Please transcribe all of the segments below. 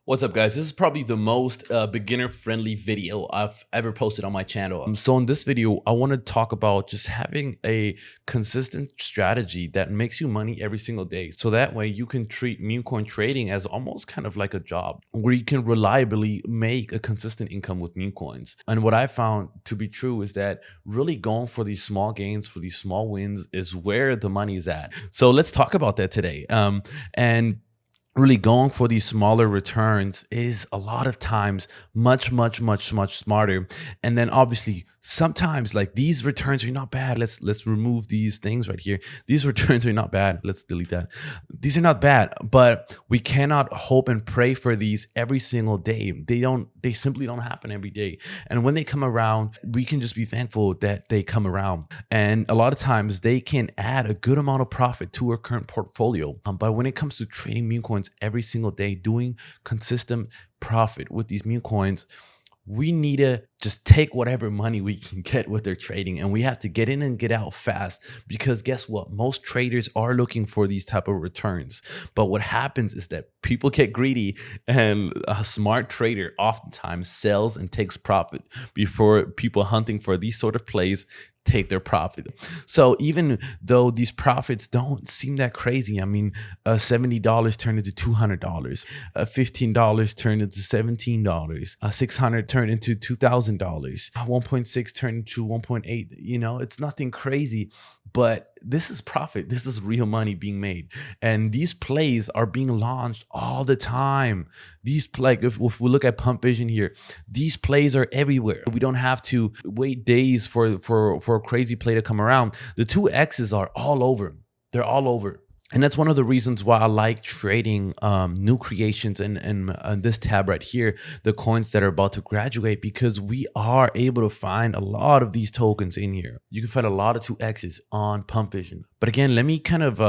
What's up, guys? This is probably the most beginner-friendly video I've ever posted on my channel. So in this video, I want to talk about just having a consistent strategy that makes you money every single day. So that way you can treat meme coin trading as almost kind of like a job where you can reliably make a consistent income with meme coins. And what I found to be true is that really going for these small gains, for these small wins is where the money is at. So let's talk about that today. And really going for these smaller returns is a lot of times much smarter. And then obviously sometimes like these returns are not bad. Let's remove these things right here. These returns are not bad. Let's delete that. These are not bad, but we cannot hope and pray for these every single day. They simply don't happen every day. And when they come around, we can just be thankful that they come around. And a lot of times they can add a good amount of profit to our current portfolio. But when it comes to trading meme coins every single day, doing consistent profit with these meme coins, we need to just take whatever money we can get with their trading, and we have to get in and get out fast, because guess what? Most traders are looking for these type of returns. But what happens is that people get greedy, and a smart trader oftentimes sells and takes profit before people hunting for these sort of plays take their profit. So even though these profits don't seem that crazy, I mean, $70 turned into $200, $15 turned into $17, $600 turned into $2,000, 1.6 turned into 1.8. You know, it's nothing crazy, but this is profit. This is real money being made, and these plays are being launched all the time. These, like, if we look at Pump Vision here, these plays are everywhere. We don't have to wait days for a crazy play to come around. The 2x's are all over. They're all over. And that's one of the reasons why I like trading new creations in this tab right here, the coins that are about to graduate, because we are able to find a lot of these tokens in here. You can find a lot of 2x's on Pump Vision. But again, let me kind of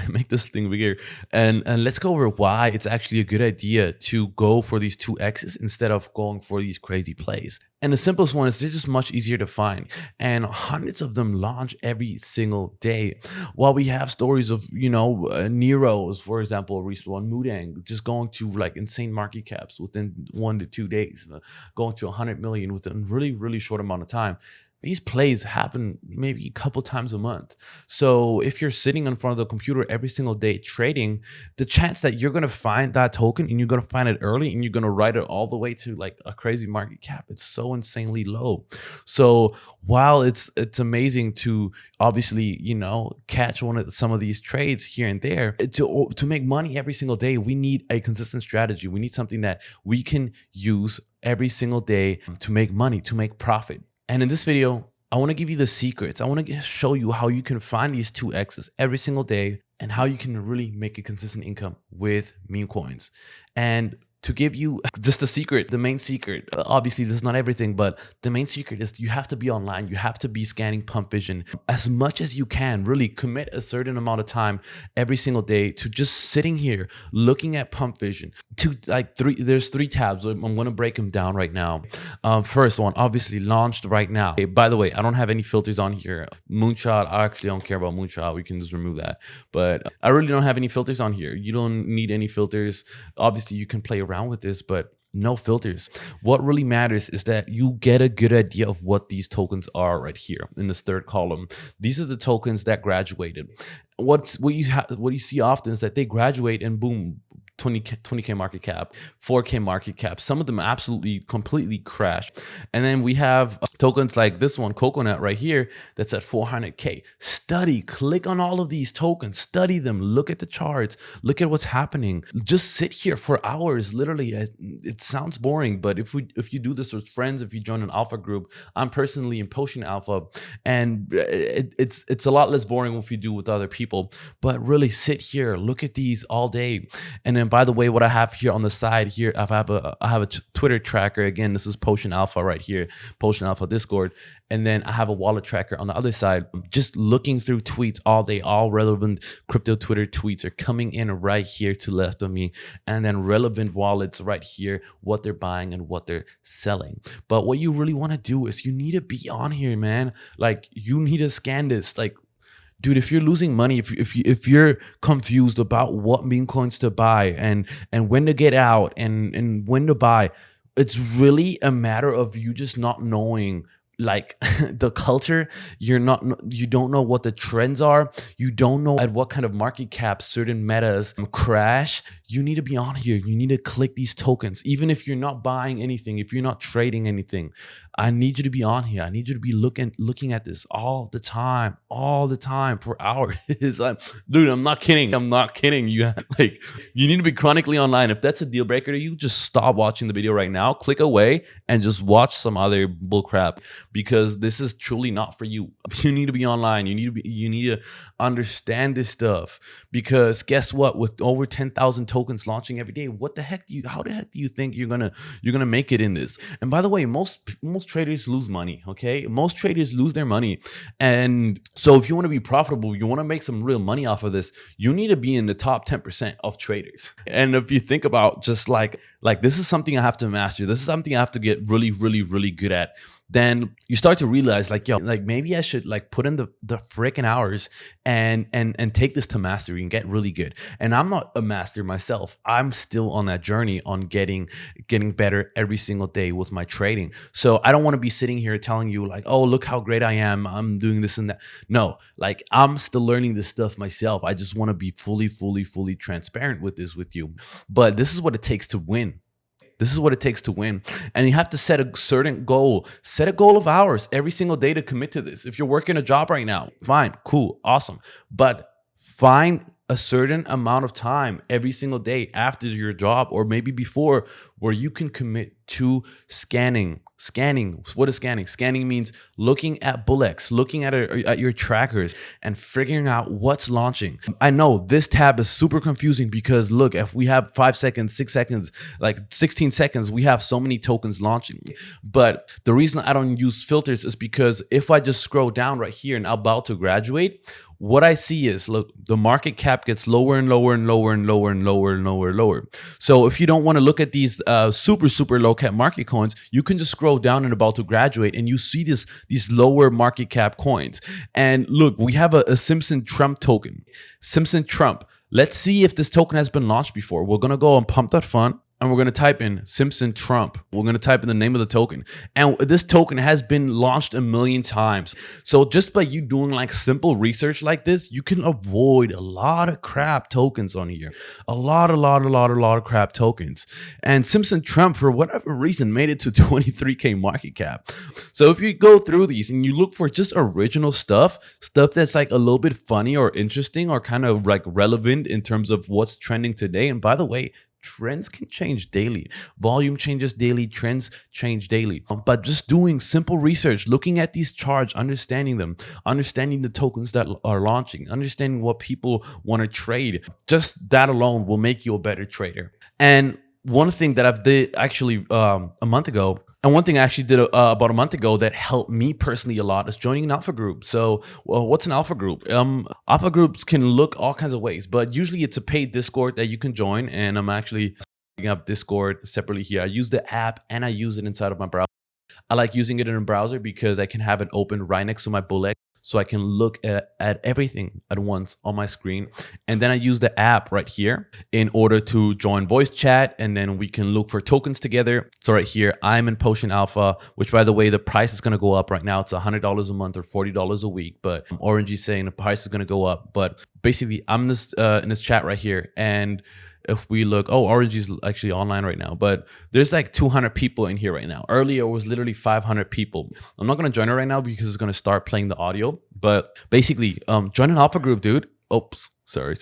make this thing bigger, and let's go over why it's actually a good idea to go for these 2x's instead of going for these crazy plays. And the simplest one is they're just much easier to find, and hundreds of them launch every single day. While we have stories of, you know, Nero's, for example, a recent one, Mudang, just going to like insane market caps within 1 to 2 days, going to 100 million within really short amount of time. These plays happen maybe a couple times a month. So if you're sitting in front of the computer every single day trading, the chance that you're going to find that token and you're going to find it early and you're going to ride it all the way to like a crazy market cap, it's so insanely low. So while it's amazing to obviously, you know, catch some of these trades here and there, to make money every single day, we need a consistent strategy. We need something that we can use every single day to make money, to make profit. And in this video, I want to give you the secrets. I want to show you how you can find these 2x's every single day and how you can really make a consistent income with meme coins. And to give you just the secret, the main secret, obviously this is not everything, but the main secret is you have to be online. You have to be scanning Pump Vision as much as you can. Really commit a certain amount of time every single day to just sitting here looking at Pump Vision. There's 3 tabs. I'm going to break them down right now. First one, obviously launched right now. Okay, by the way, I don't have any filters on here. Moonshot, I actually don't care about Moonshot. We can just remove that. But I really don't have any filters on here. You don't need any filters. Obviously, you can play around with this, but no filters. What really matters is that you get a good idea of what these tokens are right here in this 3rd column. These are the tokens that graduated. What you see often is that they graduate and boom, 20K market cap, 4K market cap. Some of them absolutely completely crash. And then we have tokens like this one, Coconut right here, that's at 400K. Click on all of these tokens, study them, look at the charts, look at what's happening. Just sit here for hours. Literally, it sounds boring, but if you do this with friends, if you join an alpha group, I'm personally in Potion Alpha, and it's a lot less boring if you do with other people. But really sit here, look at these all day. And then, by the way, what I have here on the side here, I have a Twitter tracker. Again, this is Potion Alpha right here, Potion Alpha Discord. And then I have a wallet tracker on the other side, just looking through tweets all day. All relevant crypto Twitter tweets are coming in right here to the left of me. And then relevant wallets right here, what they're buying and what they're selling. But what you really want to do is you need to be on here, man. Like, you need to scan this. Like, Dude, if you're losing money, if you're confused about what meme coins to buy and when to get out and when to buy, it's really a matter of you just not knowing like the culture. You don't know what the trends are. You don't know at what kind of market cap certain metas crash. You need to be on here. You need to click these tokens, even if you're not buying anything, if you're not trading anything. I need you to be on here. I need you to be looking at this all the time for hours. Dude, I'm not kidding. I'm not kidding. You need to be chronically online. If that's a deal breaker to you, just stop watching the video right now. Click away and just watch some other bullcrap, because this is truly not for you. You need to be online. You need to understand this stuff, because guess what? With over 10,000 tokens launching every day, how the heck do you think you're gonna make it in this? And by the way, most traders lose money. Okay, most traders lose their money, and so if you want to be profitable, you want to make some real money off of this, you need to be in the top 10% of traders. And if you think about just like this is something I have to master, this is something I have to get really, really, really good at, then you start to realize like, yo, like maybe I should like put in the freaking hours and take this to mastery and get really good. And I'm not a master myself. I'm still on that journey on getting better every single day with my trading. So I don't want to be sitting here telling you like, oh, look how great I am, I'm doing this and that. No, like I'm still learning this stuff myself. I just want to be fully transparent with you. But this is what it takes to win. This is what it takes to win. And you have to set a certain goal. Set a goal of hours every single day to commit to this. If you're working a job right now, fine, cool, awesome. But find a certain amount of time every single day after your job or maybe before where you can commit to scanning. What is scanning? Scanning means looking at bullets, looking at your trackers and figuring out what's launching. I know this tab is super confusing because look, if we have 5 seconds, 6 seconds, like 16 seconds, we have so many tokens launching. But the reason I don't use filters is because if I just scroll down right here and I'm about to graduate, what I see is, look, the market cap gets lower and lower and lower and lower and lower and lower and lower. So if you don't want to look at these super low cap market coins, you can just scroll down and about to graduate and you see these lower market cap coins. And look, we have a Simpson Trump token. Simpson Trump. Let's see if this token has been launched before. We're going to go on pump.fun. And we're going to type in Simpson Trump. We're going to type in the name of the token. And this token has been launched a million times. So just by you doing like simple research like this, you can avoid a lot of crap tokens on here. A lot of crap tokens. And Simpson Trump, for whatever reason, made it to 23K market cap. So if you go through these and you look for just original stuff that's like a little bit funny or interesting or kind of like relevant in terms of what's trending today. And by the way, trends can change daily. Volume changes daily. Trends change daily. But just doing simple research, looking at these charts, understanding them, understanding the tokens that are launching, understanding what people want to trade, just that alone will make you a better trader. And one thing that I've did actually a month ago, and one thing I actually did about a month ago that helped me personally a lot is joining an alpha group. So what's an alpha group? Alpha groups can look all kinds of ways, but usually it's a paid Discord that you can join. And I'm actually setting up Discord separately here. I use the app and I use it inside of my browser. I like using it in a browser because I can have it open right next to my bullet. So I can look at everything at once on my screen. And then I use the app right here in order to join voice chat. And then we can look for tokens together. So right here, I'm in Potion Alpha, which by the way, the price is going to go up right now. It's $100 a month or $40 a week. But Orange is saying the price is going to go up. But basically, I'm in this chat right here. And if we look, Orange is actually online right now, but there's like 200 people in here right now. Earlier, it was literally 500 people. I'm not going to join it right now because it's going to start playing the audio. But basically, join an alpha group, dude. Oops. Sorry.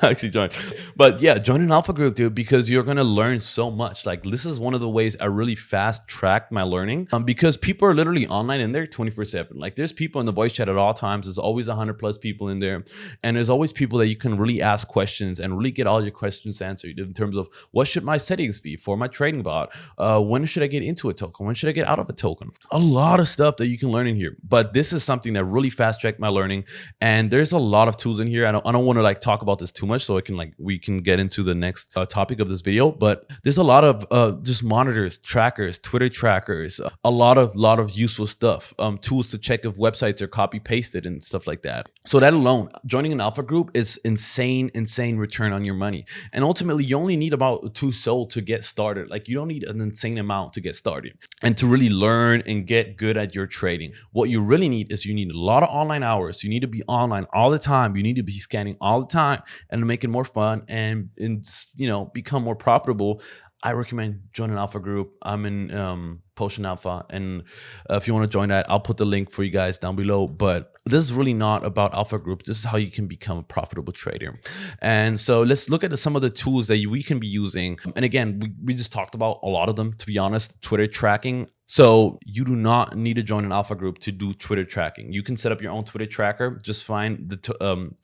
I actually joined. But yeah, join an alpha group, dude, because you're going to learn so much. Like this is one of the ways I really fast tracked my learning because people are literally online in there 24/7. Like there's people in the voice chat at all times. There's always 100+ people in there. And there's always people that you can really ask questions and really get all your questions answered in terms of what should my settings be for my trading bot? When should I get into a token? When should I get out of a token? A lot of stuff that you can learn in here. But this is something that really fast tracked my learning. And there's a lot of tools in here. I don't don't want to like talk about this too much, so we can get into the next topic of this video. But there's a lot of just monitors, trackers, Twitter trackers, a lot of useful stuff, tools to check if websites are copy pasted and stuff like that. So that alone, joining an alpha group is insane return on your money. And ultimately, you only need about 2 SOL to get started. Like, you don't need an insane amount to get started and to really learn and get good at your trading. What you really need is you need a lot of online hours. You need to be online all the time. You need to be scanning all the time and to make it more fun and become more profitable. I recommend joining an alpha group. I'm in Potion Alpha, and if you want to join that, I'll put the link for you guys down below. But this is really not about alpha groups. This is how you can become a profitable trader. And so let's look at some of the tools that we can be using. And again, we just talked about a lot of them, to be honest. Twitter tracking. So you do not need to join an alpha group to do Twitter tracking. You can set up your own Twitter tracker. Just find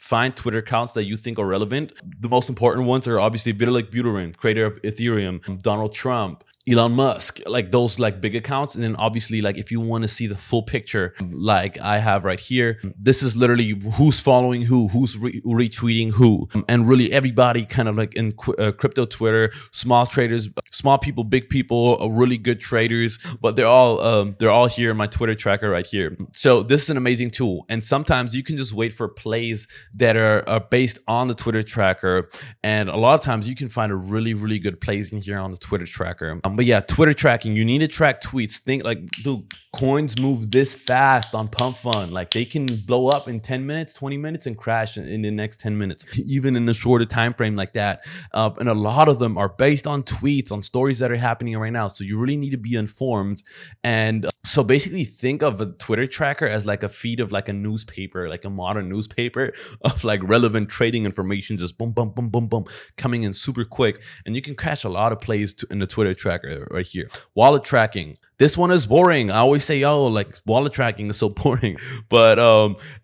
find Twitter accounts that you think are relevant. The most important ones are obviously Vitalik Buterin, creator of Ethereum, Donald Trump, Elon Musk, like those like big accounts. And then obviously, like, if you want to see the full picture, like I have right here, this is literally who's following who, who's retweeting who, and really everybody kind of like in crypto Twitter, small traders, small people, big people, really good traders, but they're all here in my Twitter tracker right here. So this is an amazing tool. And sometimes you can just wait for plays that are based on the Twitter tracker. And a lot of times you can find a really good plays in here on the Twitter tracker. But yeah, Twitter tracking, you need to track tweets. Think like, dude, coins move this fast on pump.fun. Like, they can blow up in 10 minutes, 20 minutes and crash in the next 10 minutes, even in a shorter time frame like that. And a lot of them are based on tweets, on stories that are happening right now. So you really need to be informed. And so basically think of a Twitter tracker as like a feed of like a newspaper, like a modern newspaper of like relevant trading information, just boom, boom, boom, boom, boom, coming in super quick. And you can catch a lot of plays in the Twitter tracker right here. Wallet tracking. This one is boring. I always say, oh, like wallet tracking is so boring. But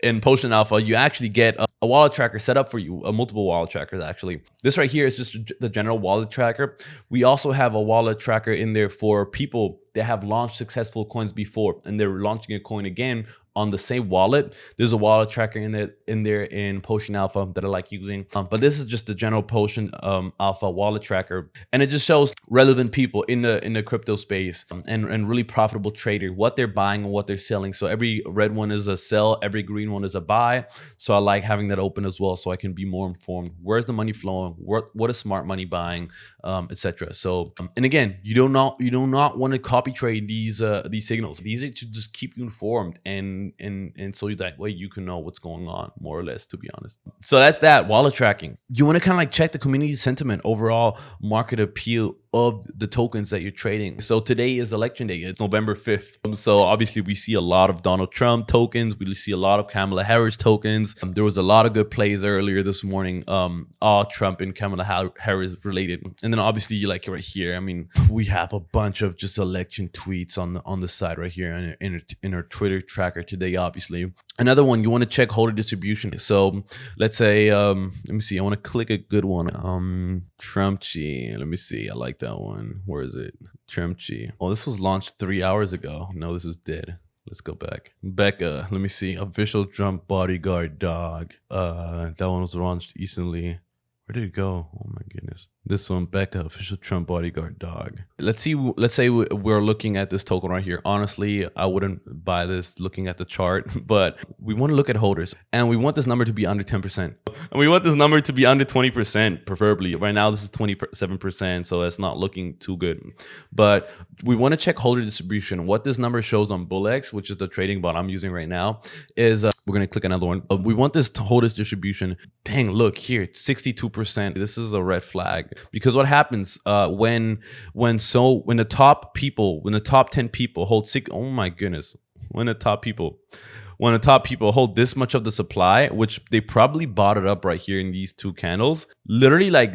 in Potion Alpha, you actually get a wallet tracker set up for you, multiple wallet trackers actually. This right here is just the general wallet tracker. We also have a wallet tracker in there for people that have launched successful coins before and they're launching a coin again on the same wallet. There's a wallet tracker in there in Potion Alpha that I like using. But this is just the general Potion Alpha wallet tracker, and it just shows relevant people in the crypto space and really profitable trader, what they're buying and what they're selling. So every red one is a sell, every green one is a buy. So I like having that open as well, so I can be more informed. Where's the money flowing? What is smart money buying, etc. So and again, you do not want to copy trade these signals. These are to just keep you informed and so that way you can know what's going on, more or less, to be honest. So that's that wallet tracking. You want to kind of like check the community sentiment, overall market appeal of the tokens that you're trading. So today is election day. It's November 5th. So obviously we see a lot of Donald Trump tokens. We see a lot of Kamala Harris tokens. There was a lot of good plays earlier this morning, all Trump and Kamala Harris related. And then obviously, like right here, I mean, we have a bunch of just election tweets on the side right here in our Twitter tracker today, obviously. Another one, you want to check holder distribution. So let's say, let me see, I want to click a good one. Trumpchi, let me see, I like that one. Where is it? Trumpchi. Oh, this was launched 3 hours ago. No, this is dead. Let's go back. Becca, let me see. Official Trump bodyguard dog. That one was launched recently. Where did it go? Oh my goodness. This one, Becca, official Trump bodyguard dog. Let's say we're looking at this token right here. Honestly, I wouldn't buy this looking at the chart, but we want to look at holders and we want this number to be under 10%. And we want this number to be under 20%, preferably. Right now, this is 27%, so it's not looking too good. But we want to check holder distribution. What this number shows on BullX, which is the trading bot I'm using right now, is we're going to click another one. We want this holders distribution. Dang, look here, it's 62%. This is a red flag. Because what happens when the top 10 people hold when the top people hold this much of the supply, which they probably bought it up right here in these two candles, literally, like,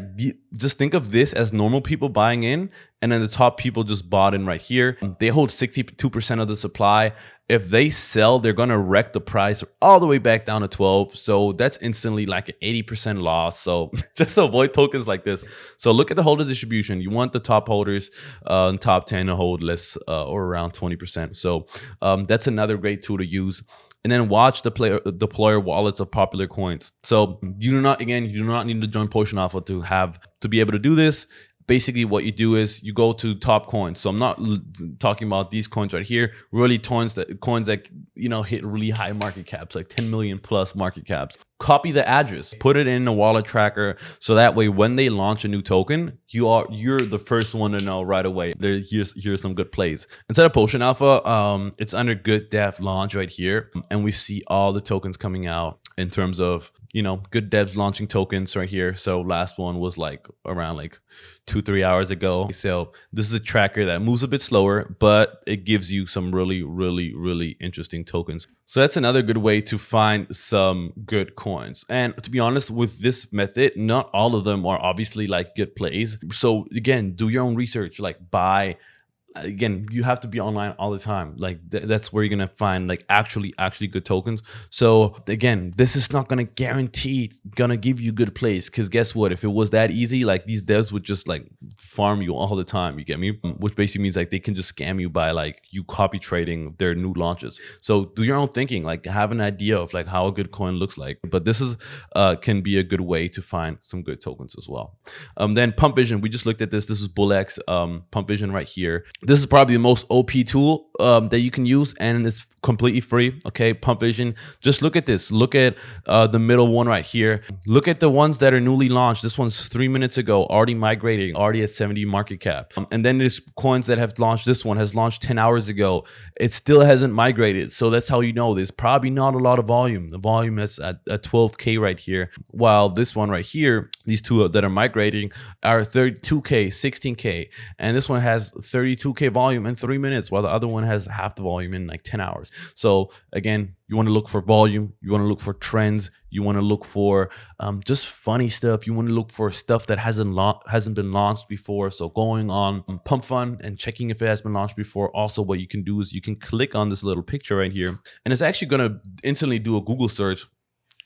just think of this as normal people buying in, and then the top people just bought in right here. They hold 62% of the supply, If they sell, they're gonna wreck the price all the way back down to 12. So that's instantly like an 80% loss. So just avoid tokens like this. So look at the holder distribution. You want the top holders, top 10 to hold less or around 20%. So that's another great tool to use. And then watch the deployer wallets of popular coins. So you do not need to join Potion Alpha to be able to do this. Basically, what you do is you go to top coins. So I'm not talking about these coins right here. Really, coins that hit really high market caps, like 10 million plus market caps. Copy the address, put it in a wallet tracker, so that way when they launch a new token, you're the first one to know right away. Here's some good plays. Instead of Potion Alpha, it's under Good Dev Launch right here, and we see all the tokens coming out in terms of good devs launching tokens right here. So last one was like around like 2-3 hours ago. So this is a tracker that moves a bit slower, but it gives you some really, really, really interesting tokens. So that's another good way to find some good coins. And to be honest, with this method, not all of them are obviously like good plays. So again, do your own research, like buy. Again, you have to be online all the time. Like that's where you're gonna find like actually good tokens. So again, this is not gonna guarantee gonna give you good plays, because guess what? If it was that easy, like these devs would just like farm you all the time. You get me? Which basically means like they can just scam you by like you copy trading their new launches. So do your own thinking. Like have an idea of like how a good coin looks like. But this is can be a good way to find some good tokens as well. Then Pump Vision. We just looked at this. This is BullX Pump Vision right here. This is probably the most OP tool that you can use, and it's completely free. Okay, Pump Vision. Just look at this. Look at the middle one right here. Look at the ones that are newly launched. This one's 3 minutes ago, already migrating, already at 70 market cap. And then there's coins that have launched. This one has launched 10 hours ago. It still hasn't migrated. So that's how you know there's probably not a lot of volume. The volume is at 12K right here. While this one right here, these two that are migrating are 32K, 16K. And this one has 32K volume in 3 minutes, while the other one has half the volume in like 10 hours. So again, you want to look for volume, you want to look for trends, you want to look for just funny stuff, you want to look for stuff that hasn't been launched before. So going on pump.fun and checking if it has been launched before. Also, what you can do is you can click on this little picture right here, and it's actually going to instantly do a Google search.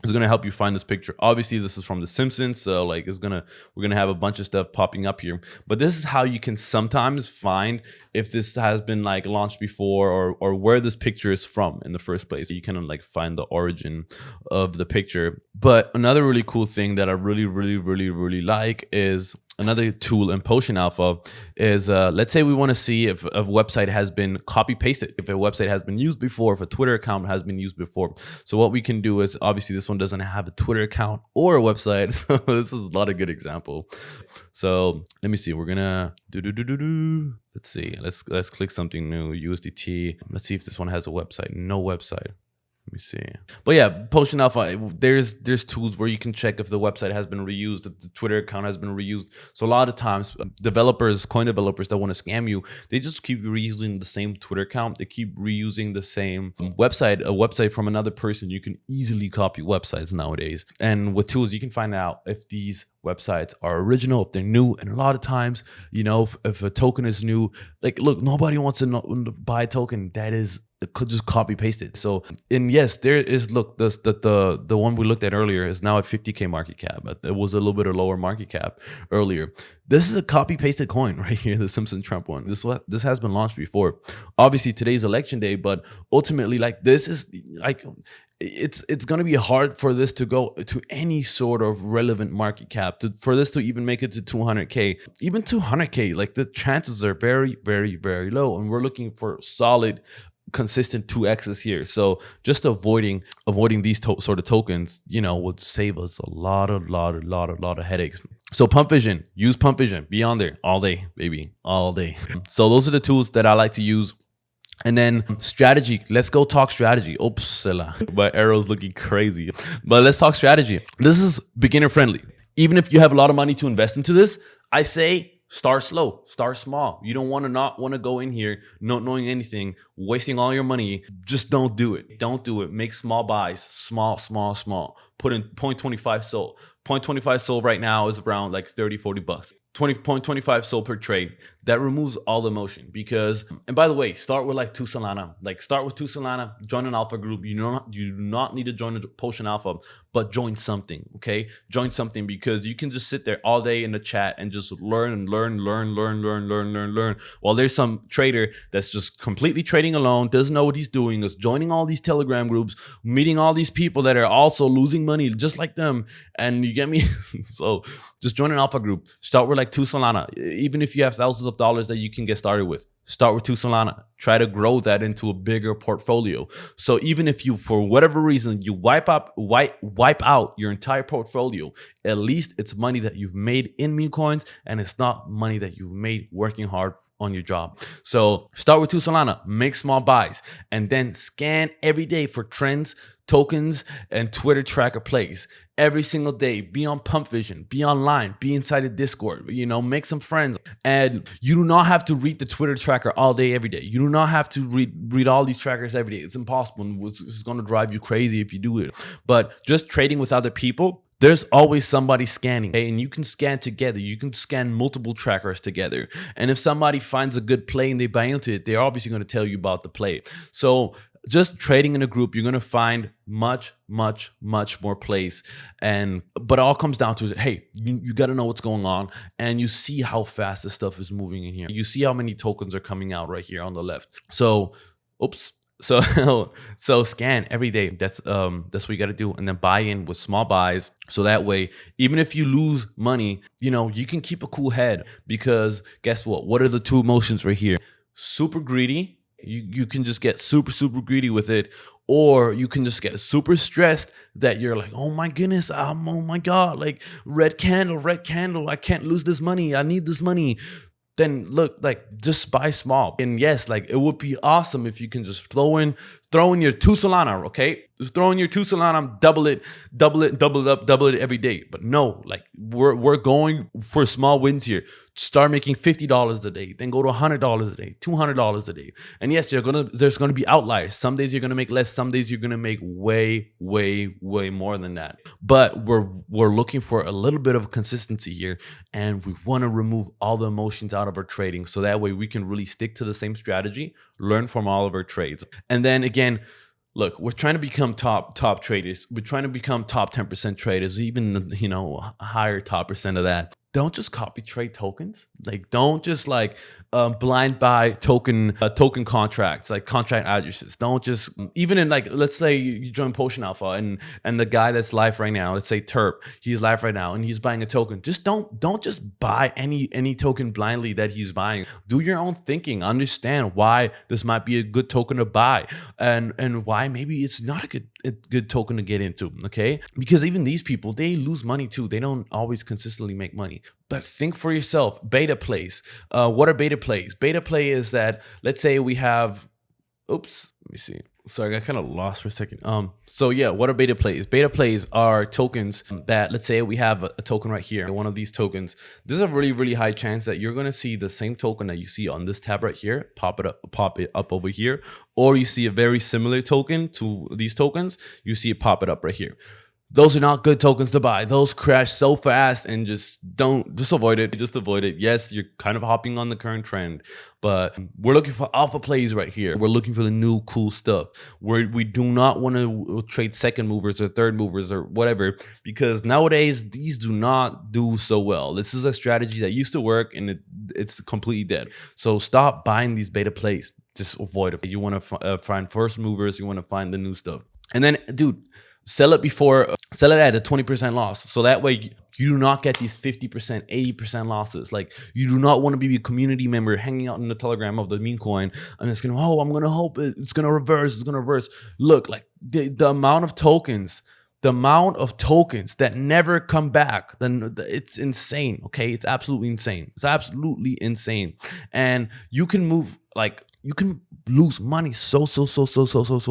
It's going to help you find this picture. Obviously, this is from The Simpsons, so like we're going to have a bunch of stuff popping up here. But this is how you can sometimes find if this has been like launched before, or where this picture is from in the first place. You can like find the origin of the picture. But another really cool thing that I really, really, really, really like is another tool in Potion Alpha is, let's say we want to see if a website has been copy pasted, if a website has been used before, if a Twitter account has been used before. So what we can do is, obviously this one doesn't have a Twitter account or a website. So this is not a good example. So let me see, we're gonna let's see, let's click something new, USDT. Let's see if this one has a website. No website. Let me see. But yeah, Potion Alpha, there's tools where you can check if the website has been reused, if the Twitter account has been reused. So a lot of times, coin developers that want to scam you, they just keep reusing the same Twitter account. They keep reusing the same website, a website from another person. You can easily copy websites nowadays. And with tools, you can find out if these websites are original, if they're new. And a lot of times, if a token is new, like, look, nobody wants to buy a token that is could just copy paste it. So, and yes, there is, look, the one we looked at earlier is now at 50K market cap. It was a little bit of lower market cap earlier. This is a copy pasted coin right here, the Simpson Trump one. This has been launched before. Obviously today's election day, but ultimately, like, this is like, it's going to be hard for this to go to any sort of relevant market cap, for this to even make it to 200K, even 200K. Like, the chances are very, very, very low, and we're looking for solid, consistent 2x's here. So just avoiding these sort of tokens, would save us a lot of headaches. So Pump Vision, use Pump Vision, be on there all day, baby, all day. So those are the tools that I like to use. And then strategy. Let's go talk strategy. Oops, my arrow's looking crazy. But let's talk strategy. This is beginner friendly. Even if you have a lot of money to invest into this, I say start slow, start small. You don't not want to go in here not knowing anything, wasting all your money. Just don't do it. Don't do it. Make small buys, small. put in 0.25 SOL. 0.25 SOL right now is around like 30-40 bucks. 20.25 SOL per trade. That removes all the emotion because, and by the way, start with like 2 Solana. Like start with 2 Solana, join an alpha group. You do not need to join a potion alpha, but join something, okay? Join something because you can just sit there all day in the chat and just learn while there's some trader that's just completely trading alone, doesn't know what he's doing, is joining all these Telegram groups, meeting all these people that are also losing money just like them. And you get me? So just join an alpha group. Start with like 2 Solana. Even if you have thousands of dollars that you can get started with, start with 2 Solana. Try to grow that into a bigger portfolio. So even if you, for whatever reason, you wipe out your entire portfolio, at least it's money that you've made in meme coins, and it's not money that you've made working hard on your job. So start with 2 Solana, make small buys, and then scan every day for trends, tokens, and Twitter tracker plays. Every single day, be on Pump Vision, be online, be inside a Discord, make some friends. And you do not have to read the Twitter tracker all day, every day. You do not have to read all these trackers every day. It's impossible. It's going to drive you crazy if you do it. But just trading with other people, there's always somebody scanning, okay? And you can scan together. You can scan multiple trackers together. And if somebody finds a good play and they buy into it, they're obviously going to tell you about the play. So just trading in a group, you're going to find much more plays. But it all comes down to, hey, you got to know what's going on, and you see how fast this stuff is moving in here. You see how many tokens are coming out right here on the left. So scan every day. That's what you got to do, and then buy in with small buys. So that way, even if you lose money, you can keep a cool head, because guess what? What are the 2 emotions right here? Super greedy. You can just get super greedy with it, or you can just get super stressed that you're like, oh my goodness, oh my God, like red candle, I can't lose this money, I need this money. Then look, like, just buy small. And yes, like, it would be awesome if you can just throw in your 2 Solana, okay? Just throw in your 2 Solana, double it every day. But no, like, we're going for small wins here. Start making $50 a day, then go to $100 a day, $200 a day. And yes, there's gonna be outliers. Some days you're gonna make less, some days you're gonna make way more than that. But we're looking for a little bit of consistency here, and we want to remove all the emotions out of our trading, so that way we can really stick to the same strategy, learn from all of our trades. And then again, look, we're trying to become top traders. We're trying to become top 10% traders, even a higher top percent of that. Don't just copy trade tokens. Like, don't just blind buy token contracts, like contract addresses. Don't just, even in, like, let's say you join Potion Alpha and the guy that's live right now, let's say Terp, he's live right now and he's buying a token. Just don't just buy any token blindly that he's buying. Do your own thinking. Understand why this might be a good token to buy, and why maybe it's not a good token to get into, okay? Because even these people, they lose money too. They don't always consistently make money. But think for yourself. Beta plays. What are beta plays? Beta play is that, let's say we have, let me see. Sorry, I got kind of lost for a second. So yeah, what are beta plays? Beta plays are tokens that, let's say we have a token right here, one of these tokens. There's a really high chance that you're gonna see the same token that you see on this tab right here, pop it up over here, or you see a very similar token to these tokens, you see it pop it up right here. Those are not good tokens to buy. Those crash so fast, and just avoid it. Just avoid it. Yes, you're kind of hopping on the current trend, but we're looking for alpha plays right here. We're looking for the new cool stuff. We do not want to trade second movers or third movers or whatever, because nowadays these do not do so well. This is a strategy that used to work, and it's completely dead. So stop buying these beta plays. Just avoid it. You want to find first movers. You want to find the new stuff. And then, dude, sell it at a 20% loss. So that way you do not get these 50%, 80% losses. Like, you do not want to be a community member hanging out in the Telegram of the meme coin, and it's going to, I'm going to hope it's going to reverse. Look, like the amount of tokens that never come back, then it's insane. Okay. It's absolutely insane. And you can lose money so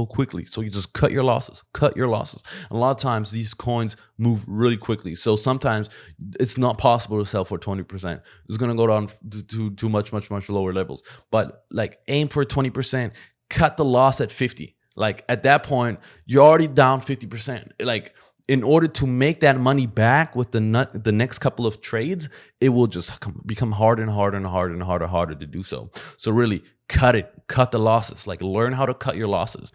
quickly. So you just cut your losses. And a lot of times these coins move really quickly. So sometimes it's not possible to sell for 20%. It's going to go down to much lower levels. But like, aim for 20%, cut the loss at 50. Like, at that point, you're already down 50%. Like, in order to make that money back with the next couple of trades, it will just become harder and harder and harder and harder to do so. So really cut the losses, like learn how to cut your losses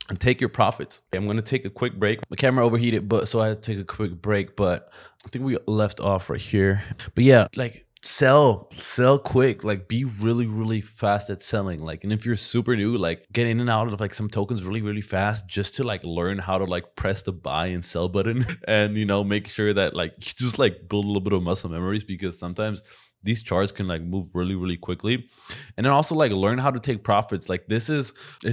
and take your profits. I'm going to take a quick break. My camera overheated, so I had to take a quick break, but I think we left off right here. But yeah, like sell quick, like be really fast at selling. Like, and if you're super new, like get in and out of like some tokens really fast, just to like learn how to like press the buy and sell button and, you know, make sure that like you just like build a little bit of muscle memories, because sometimes these charts can like move really quickly. And then also like learn how to take profits. Like this is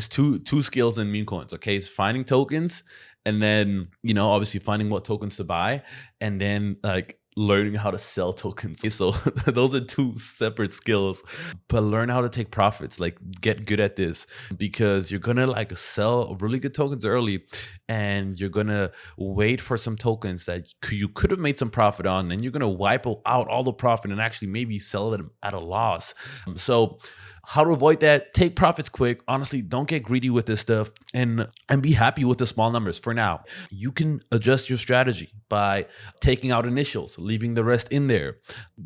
two skills in meme coins. Okay, it's finding tokens, and then, you know, obviously finding what tokens to buy, and then like learning how to sell tokens. So those are two separate skills, but learn how to take profits. Like get good at this, because you're gonna like sell really good tokens early, and you're gonna wait for some tokens that you could have made some profit on, and you're gonna wipe out all the profit and actually maybe sell them at a loss. So how to avoid that? Take profits quick. Honestly, don't get greedy with this stuff, and be happy with the small numbers for now. You can adjust your strategy by taking out initials, leaving the rest in there,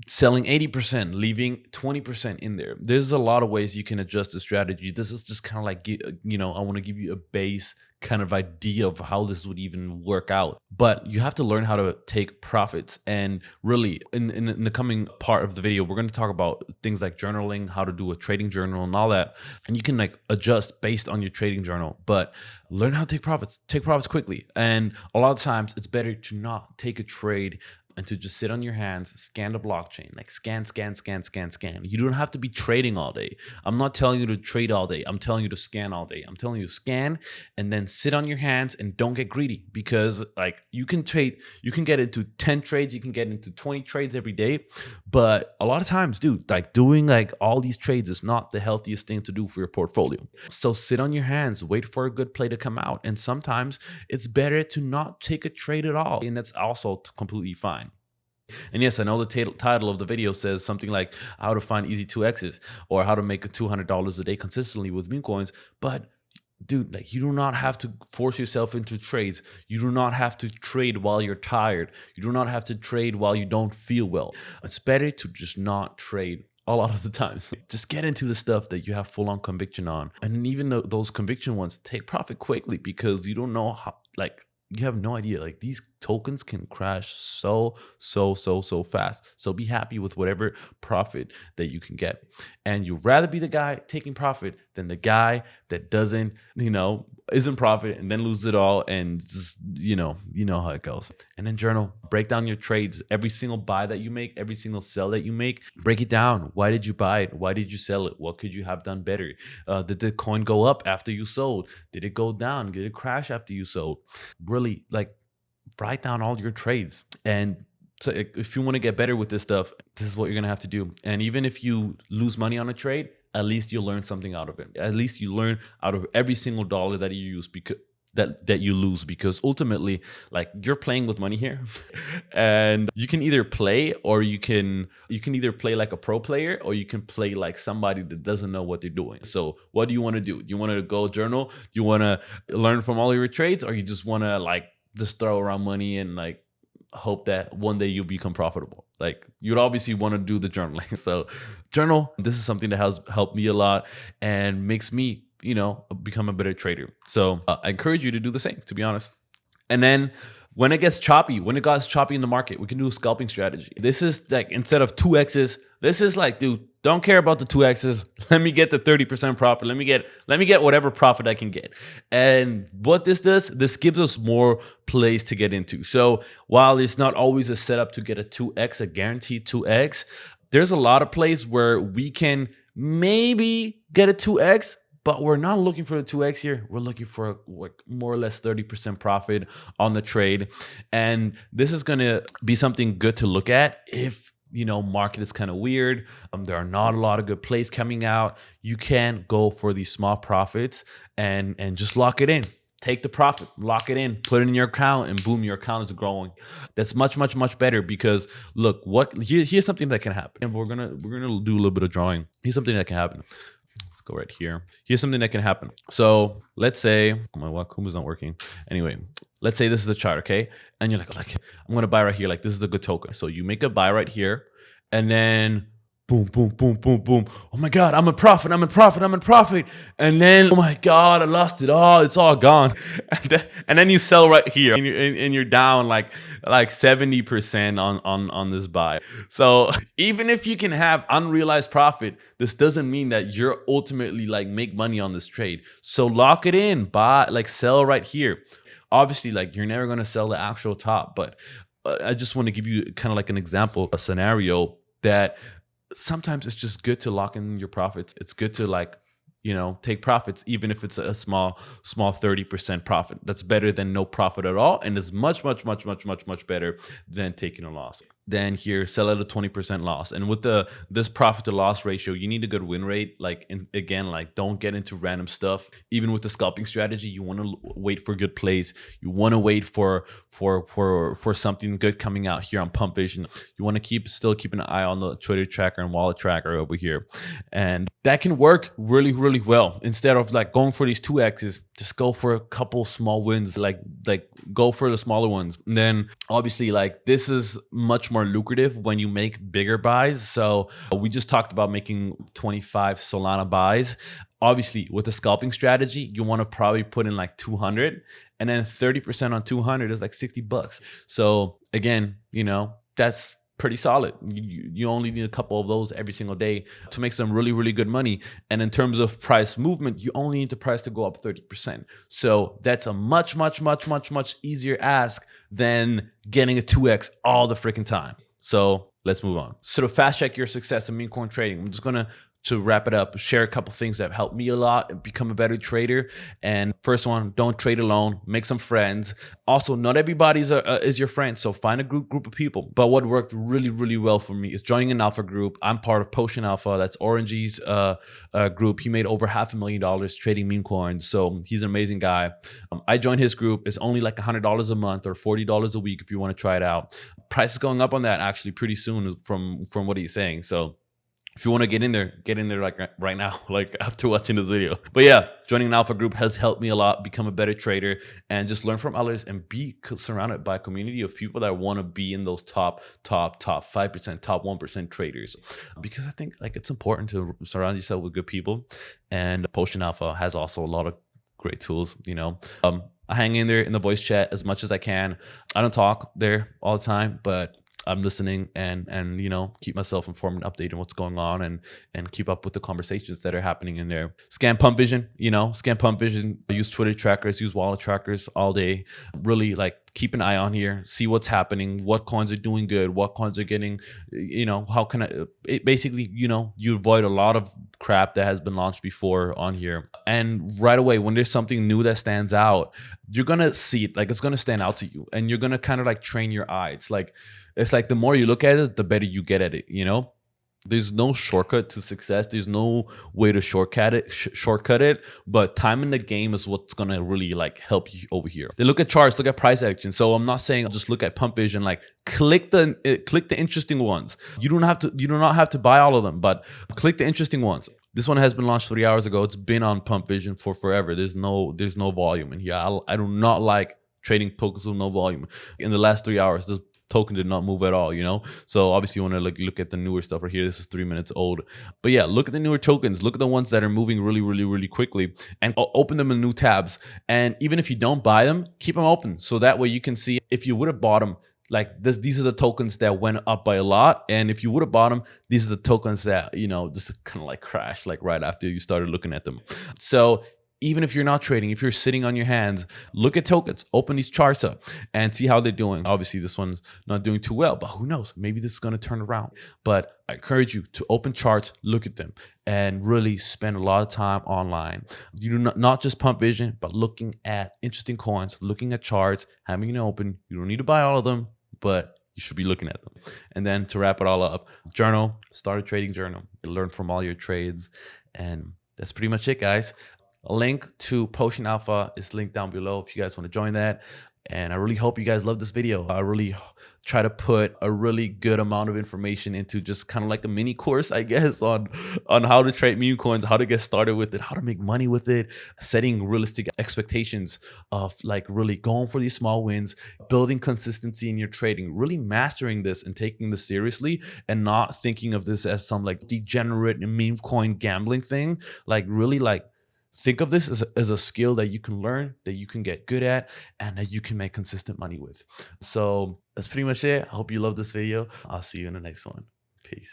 selling 80%, leaving 20% in there. There's a lot of ways you can adjust the strategy. This is just kind of like, you know, I want to give you a base kind of idea of how this would even work out. But you have to learn how to take profits. And really, in the coming part of the video, we're going to talk about things like journaling, how to do a trading journal and all that. And you can like adjust based on your trading journal, but learn how to take profits quickly. And a lot of times it's better to not take a trade and to just sit on your hands, scan the blockchain, like scan. You don't have to be trading all day. I'm not telling you to trade all day. I'm telling you to scan all day. I'm telling you to scan and then sit on your hands and don't get greedy, because like you can trade, you can get into 10 trades, you can get into 20 trades every day. But a lot of times, dude, like doing like all these trades is not the healthiest thing to do for your portfolio. So sit on your hands, wait for a good play to come out. And sometimes it's better to not take a trade at all. And that's also completely fine. And yes, I know the title of the video says something like how to find easy 2x's or how to make $200 a day consistently with meme coins. But dude, like you do not have to force yourself into trades. You do not have to trade while you're tired. You do not have to trade while you don't feel well. It's better to just not trade a lot of the times. Just get into the stuff that you have full-on conviction on. And even though those conviction ones, take profit quickly, because you don't know how, like, you have no idea. Like these tokens can crash so fast. So be happy with whatever profit that you can get. And you'd rather be the guy taking profit than the guy that doesn't, you know, isn't profit and then lose it all, and just, you know how it goes. And then journal, break down your trades, every single buy that you make, every single sell that you make, break it down. Why did you buy it? Why did you sell it? What could you have done better? Did the coin go up after you sold? Did it go down? Did it crash after you sold? Really, like, write down all your trades. And so if you want to get better with this stuff, this is what you're going to have to do. And even if you lose money on a trade, at least you'll learn something out of it. At least you learn out of every single dollar that you use, because that you lose, because ultimately, like, you're playing with money here. And you can either play, or you can either play like a pro player, or you can play like somebody that doesn't know what they're doing. So what do you want to do? Do you want to go journal? Do you want to learn from all your trades, or you just want to like just throw around money and like hope that one day you'll become profitable? Like, you'd obviously want to do the journaling. So journal. This is something that has helped me a lot and makes me, you know, become a better trader. So I encourage you to do the same, to be honest. And then when it gets choppy in the market, we can do a scalping strategy. This is like, instead of 2x's, this is like, dude, don't care about the 2x's. Let me get the 30% profit. Let me get whatever profit I can get. And what this does, this gives us more plays to get into. So while it's not always a setup to get a 2x, a guaranteed 2x, there's a lot of plays where we can maybe get a 2x, but we're not looking for the 2x here. We're looking for like more or less 30% profit on the trade. And this is going to be something good to look at if, you know, market is kind of weird. There are not a lot of good plays coming out. You can go for these small profits and just lock it in. Take the profit, lock it in, put it in your account, and boom, your account is growing. That's much better, because look, here's something that can happen. And we're gonna do a little bit of drawing. Here's something that can happen. Let's go right here. Here's something that can happen. So let's say, oh my Wakuma's not working. Anyway, let's say this is the chart, okay? And you're like, I'm gonna buy right here. Like this is a good token. So you make a buy right here, and then boom, boom, boom, boom, boom. Oh my God, I'm in profit. I'm in profit. I'm in profit. And then, oh my God, I lost it all. It's all gone. And then you sell right here, and you're down like 70% on this buy. So even if you can have unrealized profit, this doesn't mean that you're ultimately like make money on this trade. So lock it in, buy, like sell right here. Obviously, like you're never gonna sell the actual top, but I just want to give you kind of like an example, a scenario that sometimes it's just good to lock in your profits. It's good to like, take profits, even if it's a small 30% profit. That's better than no profit at all. And it's much, much, much, much, much, much better than taking a loss. Then here, sell at a 20% loss. And with this profit to loss ratio, you need a good win rate. Like, again, like don't get into random stuff. Even with the scalping strategy, you want to wait for good plays. You want to wait for something good coming out here on Pump Vision. You want to still keep an eye on the Twitter tracker and wallet tracker over here. And that can work really, really well. Instead of like going for these 2x's, just go for a couple small wins, like go for the smaller ones. And then obviously like this is much more lucrative when you make bigger buys. So we just talked about making 25 Solana buys. Obviously with the scalping strategy, you want to probably put in like 200, and then 30% on 200 is like $60. So again, that's pretty solid. You only need a couple of those every single day to make some really, really good money. And in terms of price movement, you only need the price to go up 30%. So that's a much, much, much, much, much easier ask than getting a 2x all the freaking time. So let's move on. So to fast check your success in meme coin trading, I'm just gonna, to wrap it up, share a couple things that have helped me a lot and become a better trader. And first one, don't trade alone, make some friends. Also, not everybody is your friend, so find a group of people. But what worked really, really well for me is joining an alpha group. I'm part of Potion Alpha, that's Orangey's group. He made over $500,000 trading meme coins, so he's an amazing guy. I joined his group. It's only like $100 a month or $40 a week if you want to try it out. Price is going up on that actually pretty soon from what he's saying. So if you want to get in there like right now, like after watching this video. But yeah, joining an alpha group has helped me a lot, become a better trader, and just learn from others and be surrounded by a community of people that want to be in those top 5%, top 1% traders. Because I think like it's important to surround yourself with good people. And Potion Alpha has also a lot of great tools, I hang in there in the voice chat as much as I can. I don't talk there all the time, but I'm listening and keep myself informed and updated on what's going on and keep up with the conversations that are happening in there. Scan Pump Vision, scan Pump Vision, use Twitter trackers, use wallet trackers all day. Really like keep an eye on here, see what's happening, what coins are doing good, what coins are getting, how can basically, you avoid a lot of crap that has been launched before on here. And right away, when there's something new that stands out, you're going to see it, like it's going to stand out to you, and you're going to kind of like train your eye. It's like the more you look at it, the better you get at it, There's no shortcut to success. There's no way to shortcut it. But time in the game is what's gonna really like help you over here. They look at charts, look at price action. So I'm not saying just look at Pump Vision. Like click the interesting ones. You do not have to buy all of them, but click the interesting ones. This one has been launched 3 hours ago. It's been on Pump Vision for forever. There's no volume in here. I do not like trading tokens with no volume. In the last 3 hours, this token did not move at all, So obviously you want to look at the newer stuff right here. This is 3 minutes old. But yeah, look at the newer tokens. Look at the ones that are moving really, really, really quickly, and open them in new tabs. And even if you don't buy them, keep them open. So that way you can see if you would have bought them, like this, these are the tokens that went up by a lot. And if you would have bought them, these are the tokens that, just kind of like crashed like right after you started looking at them. So even if you're not trading, if you're sitting on your hands, look at tokens, open these charts up and see how they're doing. Obviously, this one's not doing too well, but who knows? Maybe this is going to turn around. But I encourage you to open charts, look at them, and really spend a lot of time online. You do not just Pump Vision, but looking at interesting coins, looking at charts, having it open. You don't need to buy all of them, but you should be looking at them. And then to wrap it all up, journal, start a trading journal. Learn from all your trades. And that's pretty much it, guys. A link to Potion Alpha is linked down below if you guys want to join that. And I really hope you guys love this video. I really try to put a really good amount of information into just kind of like a mini course, I guess, on how to trade meme coins, how to get started with it, how to make money with it, setting realistic expectations of like really going for these small wins, building consistency in your trading, really mastering this and taking this seriously, and not thinking of this as some like degenerate meme coin gambling thing. Like really like think of this as a skill that you can learn, that you can get good at, and that you can make consistent money with. So that's pretty much it. I hope you love this video. I'll see you in the next one. Peace.